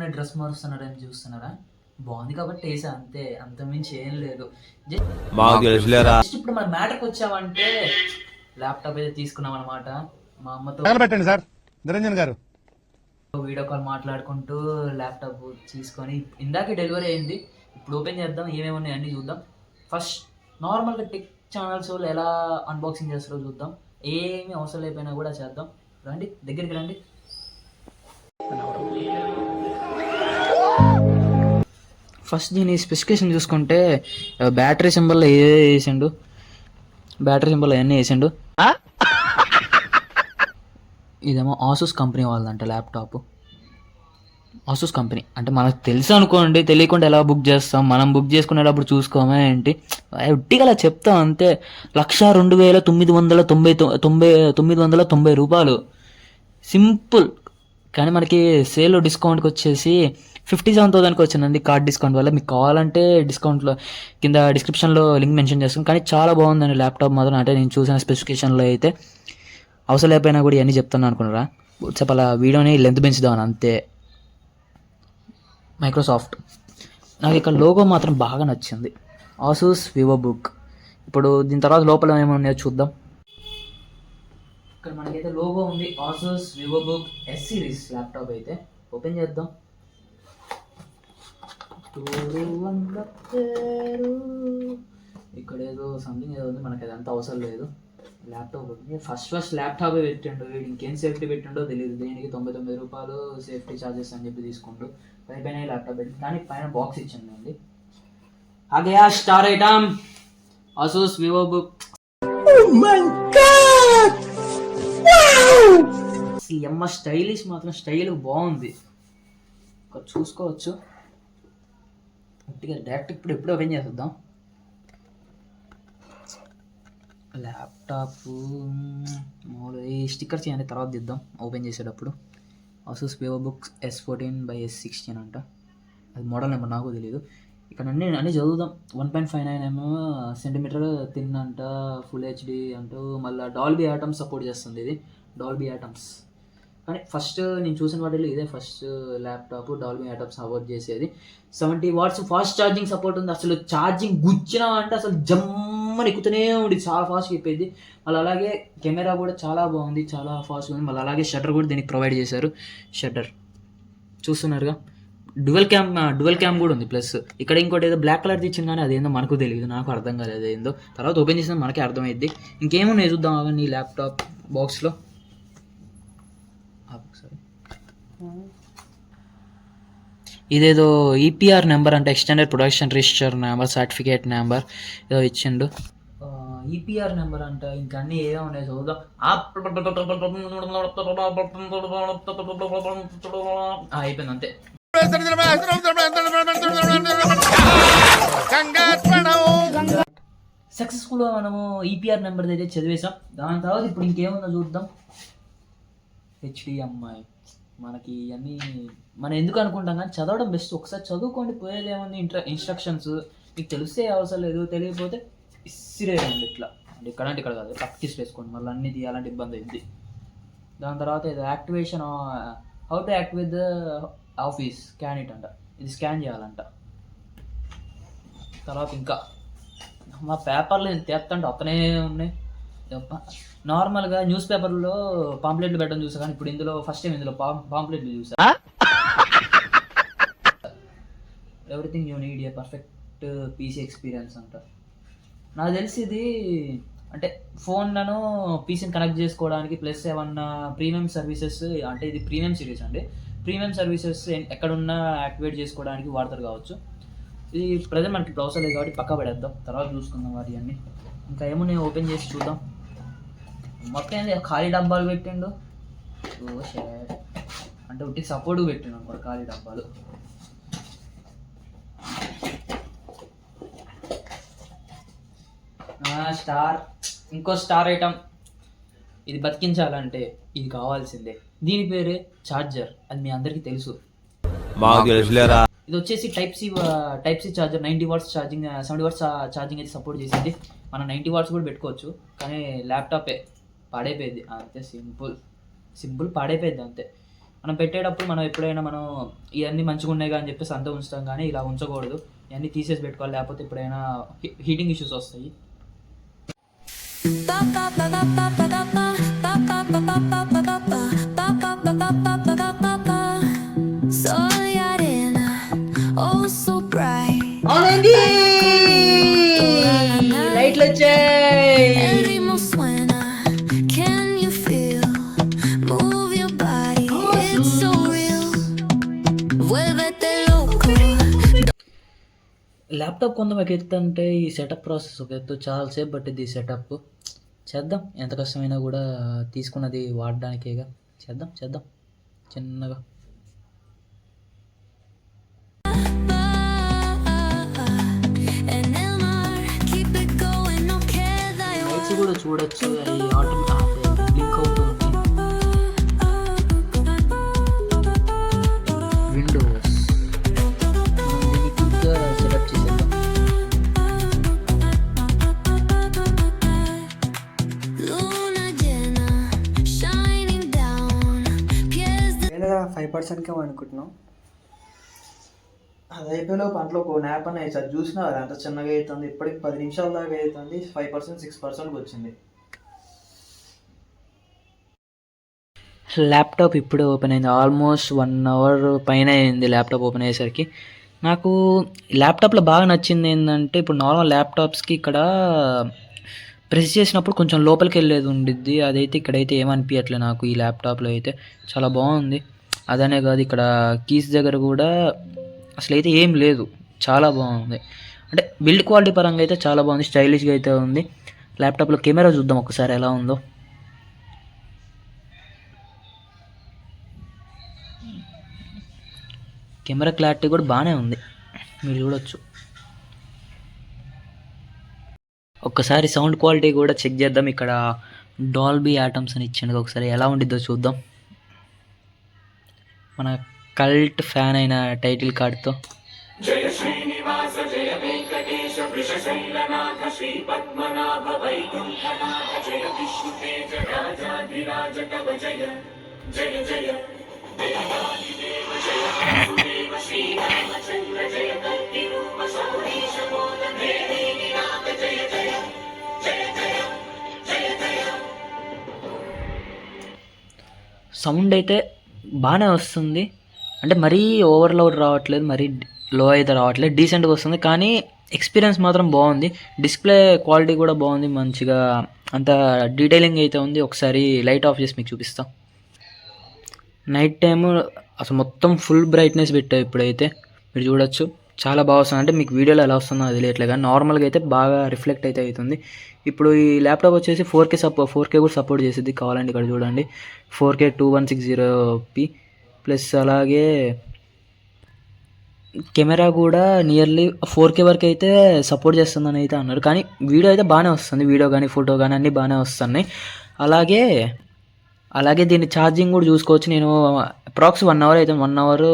ఊరికనే డ్రెస్ మారుస్తున్నాడని చూస్తున్నారా? బాగుంది కాబట్టి వేసా అంతే, అంతమించి ఏం లేదు. జస్ట్ ఇప్పుడు మన మ్యాటర్కి వచ్చామంటే ల్యాప్టాప్ అయితే తీసుకున్నాం అనమాట. మా అమ్మతో పెట్టండి సార్ నిరంజన్ గారు వీడియో కాల్ మాట్లాడుకుంటూ ల్యాప్టాప్ తీసుకొని ఇందాకే డెలివరీ అయింది. ఇప్పుడు ఓపెన్ చేద్దాం, ఏమేమి ఉన్నాయి అన్నీ చూద్దాం. ఫస్ట్ నార్మల్గా టెక్ ఛానల్స్ వాళ్ళు ఎలా అన్బాక్సింగ్ చేస్తారో చూద్దాం. ఏమీ అవసరం లేకపోయినా కూడా చేద్దాం. రండి, దగ్గరికి రండి. ఫస్ట్ దీని స్పెసిఫికేషన్ చూసుకుంటే బ్యాటరీ సింబల్ వేసిండు, బ్యాటరీ సింబల్ అవన్నీ వేసిండు. ఇదేమో ఆసూస్ కంపెనీ వాళ్ళదంట ల్యాప్టాప్. ఆసూస్ కంపెనీ అంటే మనకు తెలుసు అనుకోండి, తెలియకుండా ఎలా బుక్ చేస్తాం, మనం బుక్ చేసుకునేటప్పుడు చూసుకోమా ఏంటి, ఉట్టిగా అలా చెప్తాం అంతే. 1,02,990 రూపాయలు సింపుల్. కానీ మనకి సేల్లో డిస్కౌంట్కి వచ్చేసి 57,000కి వచ్చిందండి కార్డ్ డిస్కౌంట్ వల్ల. మీకు కావాలంటే డిస్కౌంట్లో కింద డిస్క్రిప్షన్లో లింక్ మెన్షన్ చేస్తాను. కానీ చాలా బాగుందండి ల్యాప్టాప్ మాత్రం. అంటే నేను చూసిన స్పెసిఫికేషన్లో అయితే అవసరం లేకపోయినా కూడా ఇవన్నీ చెప్తాను అనుకున్నారా? వాట్సాప్ అలా వీడియోని లెంత్ పెంచుదామని అంతే. మైక్రోసాఫ్ట్ నాకు ఇక్కడ లోగో మాత్రం బాగా నచ్చింది. Asus Vivo book. ఇప్పుడు దీని తర్వాత లోపల ఏమన్నాయో చూద్దాం. ఇక్కడ మనకైతే లోగో ఉంది, Asus Vivo book yes series laptop అయితే. ఓపెన్ చేద్దాం. ఇక్కడ ఏదో సంథింగ్ ఏదో ఉంది, మనకి అదంతా అవసరం లేదు. ల్యాప్టాప్ ఫస్ట్ ల్యాప్టాప్ పెట్టిండు వీడు, ఇంకేం సేఫ్టీ పెట్టిండో తెలియదు. దేనికి 99 రూపాయలు సేఫ్టీ ఛార్జెస్ అని చెప్పి తీసుకుంటూ పైన ల్యాప్టాప్ పెట్టి, కానీ పైన బాక్స్ ఇచ్చిందండి. అదే star item Asus Vivo book. ఎమ్మ స్టైలిష్ మాత్రం స్టైల్ బాగుంది, చూసుకోవచ్చు. డైరెక్ట్ ఇప్పుడు ఓపెన్ చేద్దాం. ల్యాప్టాప్ ఈ స్టిక్కర్ చేయండి, తర్వాత దిద్దాం ఓపెన్ చేసేటప్పుడు. ఆసూస్ వివో బుక్స్ S14/S16 అంట, అది మోడల్ నెంబర్ నాకు తెలియదు. ఇక్కడ అన్నీ చదువుదాం. 1.59 సెంటీమీటర్ థిన్ అంట, ఫుల్ హెచ్డి అంటూ, మళ్ళీ డాల్బీ ఆటమ్స్ సపోర్ట్ చేస్తుంది ఇది, డాల్బీ ఆటమ్స్. కానీ ఫస్ట్ నేను చూసిన వాటిలో ఇదే first laptop Dolby atoms support చేసేది. 70 వాట్స్ ఫాస్ట్ ఛార్జింగ్ సపోర్ట్ ఉంది. అసలు ఛార్జింగ్ గుచ్చినా అంటే అసలు జమ్మని ఎక్కుతూనే ఉంది, చాలా ఫాస్ట్గా అయిపోయింది. మళ్ళీ అలాగే కెమెరా కూడా చాలా బాగుంది, చాలా ఫాస్ట్గా ఉంది. మళ్ళీ అలాగే షట్టర్ కూడా దీనికి ప్రొవైడ్ చేశారు. షట్టర్ చూస్తున్నారుగా, డ్యువల్ క్యామ్ కూడా ఉంది. ప్లస్ ఇక్కడ ఇంకోటి ఏదో బ్లాక్ కలర్ ఇచ్చింది, కానీ అదేందో మనకు తెలియదు, నాకు అర్థం కాలేదు ఏందో. తర్వాత ఓపెన్ చేసినా మనకే అర్థమైద్ది. ఇంకేమున్నాయి చూద్దాం అవన్నీ ల్యాప్టాప్ బాక్స్లో. ఇదేదో ఈపీఆర్ నెంబర్ అంటే extended production register number, certificate number ఏదో ఇచ్చిండు. ఈపీఆర్ నెంబర్ అంట. ఇంకా అన్నీ ఏదో ఉన్నాయి చూద్దాం. అయిపోయింది అంతే. సక్సెస్ఫుల్గా మనము ఈపీఆర్ నెంబర్ అయితే చదివేసాం. దాని తర్వాత ఇప్పుడు ఇంకేముందో చూద్దాం. HDMI మనకి అన్నీ మనం ఎందుకు అనుకుంటాం, కానీ చదవడం బెస్ట్. ఒకసారి చదువుకోండి, పోయేది ఏముంది. ఇన్స్ట్రక్షన్స్ మీకు తెలిస్తే అవసరం లేదు, తెలియకపోతే ఇసిరేయండి ఇట్లా. అంటే ఇక్కడ కాదు, ప్రాక్టీస్ వేసుకోండి. మళ్ళీ అన్నీ తీయాలంటే ఇబ్బంది అయింది. దాని తర్వాత ఇది activation, how to activate the office scan it అంట, ఇది స్కాన్ చేయాలంట. తర్వాత ఇంకా మా పేపర్లు తెస్తంటే అతనే ఉన్నాయి. నార్మల్గా న్యూస్ పేపర్లో పాంప్లెట్లు పెట్టడం చూసా, కానీ ఇప్పుడు ఇందులో ఫస్ట్ టైం ఇందులో పాంప్లెట్లు చూసా. Everything you need a perfect PC experience అంట. నాకు తెలిసి ఇది అంటే ఫోన్లను పీసీని కనెక్ట్ చేసుకోవడానికి, ప్లస్ ఏమన్నా ప్రీమియం సర్వీసెస్, అంటే ఇది ప్రీమియం సిరీస్ అండి, ప్రీమియం సర్వీసెస్ ఎక్కడున్నా యాక్టివేట్ చేసుకోవడానికి వాడతారు కావచ్చు. ఇది ప్రజెంట్ మనకి అవసరం లేదు కాబట్టి పక్కా పడేద్దాం, తర్వాత చూసుకుందాం వాటి అన్నీ. ఇంకా ఏమున్నాయి ఓపెన్ చేసి చూద్దాం. మొత్తం ఏంది ఖాళీ డబ్బాలు పెట్టిండు. అంటే ఉట్టి సపోర్ట్ పెట్టిండు అనుకో ఖాళీ డబ్బాలు. స్టార్, ఇంకో స్టార్ ఐటమ్. ఇది బతికించాలంటే ఇది కావాల్సిందే. దీని పేరే ఛార్జర్, అది మీ అందరికీ తెలుసు. ఇది వచ్చేసి type C charger. 90 watts charging, 70 watts charging అయితే సపోర్ట్ చేసింది. మనం 90 వాట్స్ కూడా పెట్టుకోవచ్చు, కానీ ల్యాప్టాపే పాడైపోయింది అంతే. సింపుల్ పాడైపోయింది అంతే. మనం పెట్టేటప్పుడు మనం ఎప్పుడైనా మనం ఇవన్నీ మంచిగా ఉన్నాయి అని చెప్పేసి అంతా ఉంచుతాం, కానీ ఇలా ఉంచకూడదు, ఇవన్నీ తీసేసి పెట్టుకోవాలి, లేకపోతే ఎప్పుడైనా హీటింగ్ ఇష్యూస్ వస్తాయి. లైట్లు వచ్చాయి. ల్యాప్టాప్ కొంత ఒక ఎత్తు అంటే ఈ సెటప్ ప్రాసెస్ ఒక ఎత్తు, చాలాసేపు పట్టింది ఈ సెటప్. చేద్దాం, ఎంత కష్టమైనా కూడా తీసుకున్నది వాడడానికేగా, చేద్దాం చేద్దాం చిన్నగా. లైట్స్ కూడా చూడొచ్చు, అవి బ్లింక్ అవుతుంది. విండోస్ దీన్ని క్విక్గా సెటప్ చేసేద్దాం. లేదా 5%కే అనుకుంటున్నాం. అది అయిపోయిన పంటలో ఒక న్యాప్ అని అవుతుంది, చూసినా అది అంత చిన్నగా అవుతుంది, ఇప్పటికి 10 నిమిషాల దాకా అవుతుంది, 5% 6%కి వచ్చింది. ల్యాప్టాప్ ఇప్పుడు ఓపెన్ అయింది, ఆల్మోస్ట్ 1 అవర్ పైన అయింది ల్యాప్టాప్ ఓపెన్ అయ్యేసరికి. నాకు ల్యాప్టాప్లో బాగా నచ్చింది ఏంటంటే, ఇప్పుడు నార్మల్ ల్యాప్టాప్స్కి ఇక్కడ ప్రెస్ చేసినప్పుడు కొంచెం లోపలికి వెళ్ళేది ఉండిద్ది, అదైతే ఇక్కడైతే ఏమనిపించట్లేదు నాకు. ఈ ల్యాప్టాప్లో అయితే చాలా బాగుంది. అదనే కాదు, ఇక్కడ కీస్ దగ్గర కూడా అసలు అయితే ఏం లేదు, చాలా బాగుంది. అంటే బిల్డ్ క్వాలిటీ పరంగా అయితే చాలా బాగుంది, స్టైలిష్గా అయితే ఉంది. ల్యాప్టాప్లో కెమెరా చూద్దాం ఒకసారి ఎలా ఉందో. కెమెరా క్లారిటీ కూడా బాగానే ఉంది, మీరు చూడొచ్చు. ఒక్కసారి సౌండ్ క్వాలిటీ కూడా చెక్ చేద్దాం. ఇక్కడ డాల్బీ ఆటమ్స్ అని ఇచ్చిండు, ఒకసారి ఎలా ఉండిద్దో చూద్దాం. మన కల్ట్ ఫ్యాన్ అయిన టైటిల్ కార్డ్తో. జయ శ్రీనివాస జయ వెంకటేశ వృషశైలనాథ శ్రీ పద్మనాభ వైకుంఠనాథ జయ విష్ణుతేజ రాజాధిరాజ కవ జయ జయ జయ దేవాదిదేవ జయ వాసుదేవ శ్రీరామచంద్ర జయ కల్కి రూప సౌరీశ బోధ దేవీనాథ జయ జయ జయ జయ జయ జయ. సౌండ్ అయితే బాగానే వస్తుంది, అంటే మరీ ఓవర్లోడ్ రావట్లేదు, మరీ లో అయితే రావట్లేదు, డీసెంట్గా వస్తుంది. కానీ ఎక్స్పీరియన్స్ మాత్రం బాగుంది, డిస్ప్లే క్వాలిటీ కూడా బాగుంది, మంచిగా అంత డీటెయిలింగ్ అయితే ఉంది. ఒకసారి లైట్ ఆఫ్ చేసి మీకు చూపిస్తాం. నైట్ టైము అసలు మొత్తం ఫుల్ బ్రైట్నెస్ పెట్టావు ఇప్పుడైతే, మీరు చూడొచ్చు, చాలా బాగా వస్తుంది. అంటే మీకు వీడియోలో ఎలా వస్తుందో అది తెలియట్లేదు, కానీ నార్మల్గా అయితే బాగా రిఫ్లెక్ట్ అయితే అవుతుంది. ఇప్పుడు ఈ ల్యాప్టాప్ వచ్చేసి 4K కూడా సపోర్ట్ చేసేది, కావాలండి ఇక్కడ చూడండి 4K 2160p ప్లస్ అలాగే కెమెరా కూడా నియర్లీ 4K వరకు అయితే సపోర్ట్ చేస్తుందని అయితే అన్నారు. కానీ వీడియో అయితే బాగానే వస్తుంది, వీడియో కానీ ఫోటో కానీ అన్నీ బాగానే వస్తున్నాయి. అలాగే దీన్ని ఛార్జింగ్ కూడా చూసుకోవచ్చు. నేను అప్రాక్స్ 1 అవర్ అయితే 1 అవర్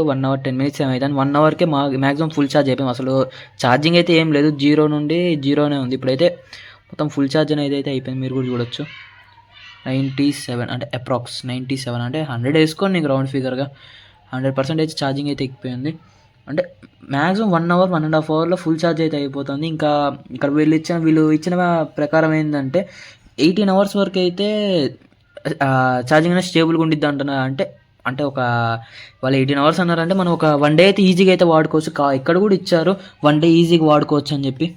10 మినిట్స్ ఏమవుతుంది, 1 అవర్కే మ్యాక్సిమం ఫుల్ ఛార్జ్ అయిపోయింది. అసలు ఛార్జింగ్ అయితే ఏం లేదు, జీరోనే ఉంది. ఇప్పుడైతే మొత్తం ఫుల్ ఛార్జ్ అనేది అయితే అయిపోయింది, మీరు కూడా చూడొచ్చు. 97 అంటే అప్రాక్స్ 97 అంటే 100 వేసుకోండి నీకు రౌండ్ ఫిగర్గా, 100% ఛార్జింగ్ అయితే ఎక్కిపోయింది. అంటే మ్యాక్సిమం 1 అవర్ 1.5 అవర్లో ఫుల్ ఛార్జ్ అయితే అయిపోతుంది. ఇంకా ఇక్కడ వీళ్ళు ఇచ్చిన ప్రకారం ఏంటంటే 18 అవర్స్ వరకు అయితే ఛార్జింగ్ అనేది స్టేబుల్గా ఉండిద్ది అంటున్నారు. అంటే ఒక వాళ్ళు 18 అవర్స్ అన్నారంటే మనం ఒక 1 డే అయితే ఈజీగా అయితే వాడుకోవచ్చు. ఇక్కడ కూడా ఇచ్చారు 1 డే ఈజీగా వాడుకోవచ్చు అని చెప్పి.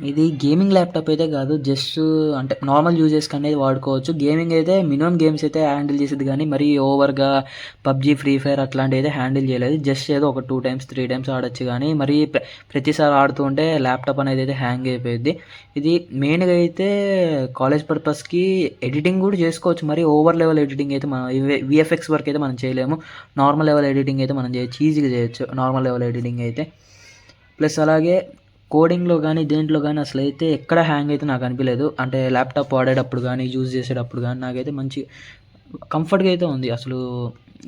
ఇది గేమింగ్ ల్యాప్టాప్ అయితే కాదు, జస్ట్ అంటే నార్మల్ యూజెస్కి అనేది వాడుకోవచ్చు. గేమింగ్ అయితే మినిమం గేమ్స్ అయితే హ్యాండిల్ చేసేది, కానీ మరీ ఓవర్గా పబ్జీ ఫ్రీ ఫైర్ అట్లాంటివి అయితే హ్యాండిల్ చేయలేదు. జస్ట్ ఏదో ఒక 2 times 3 times ఆడొచ్చు, కానీ మరీ ప్రతిసారి ఆడుతూ ఉంటే ల్యాప్టాప్ అనేది అయితే హ్యాంగ్ అయిపోయింది. ఇది మెయిన్గా అయితే కాలేజ్ పర్పస్కి ఎడిటింగ్ కూడా చేసుకోవచ్చు. మరి ఓవర్ లెవెల్ ఎడిటింగ్ అయితే మనం విఎఫ్ఎక్స్ వరకు అయితే మనం చేయలేము, నార్మల్ లెవెల్ ఎడిటింగ్ అయితే మనం చేయొచ్చు, ఈజీగా చేయొచ్చు నార్మల్ లెవెల్ ఎడిటింగ్ అయితే. ప్లస్ అలాగే కోడింగ్లో కానీ దేంట్లో కానీ అసలు అయితే ఎక్కడ హ్యాంగ్ అయితే నాకు అనిపించలేదు. అంటే ల్యాప్టాప్ వాడేటప్పుడు కానీ యూజ్ చేసేటప్పుడు కానీ నాకైతే మంచి కంఫర్ట్గా అయితే ఉంది, అసలు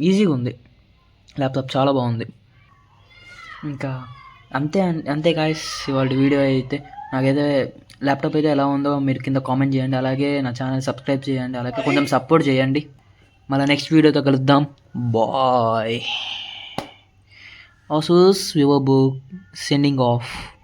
ఈజీగా ఉంది ల్యాప్టాప్, చాలా బాగుంది. ఇంకా అంతే గాయ్స్ ఇవాళ వీడియో అయితే. నాకైతే ల్యాప్టాప్ అయితే ఎలా ఉందో మీరు కింద కామెంట్ చేయండి, అలాగే నా ఛానల్ సబ్స్క్రైబ్ చేయండి, అలాగే కొంచెం సపోర్ట్ చేయండి. మళ్ళీ నెక్స్ట్ వీడియోతో కలుద్దాం. Bye. Asus Vivo book signing of.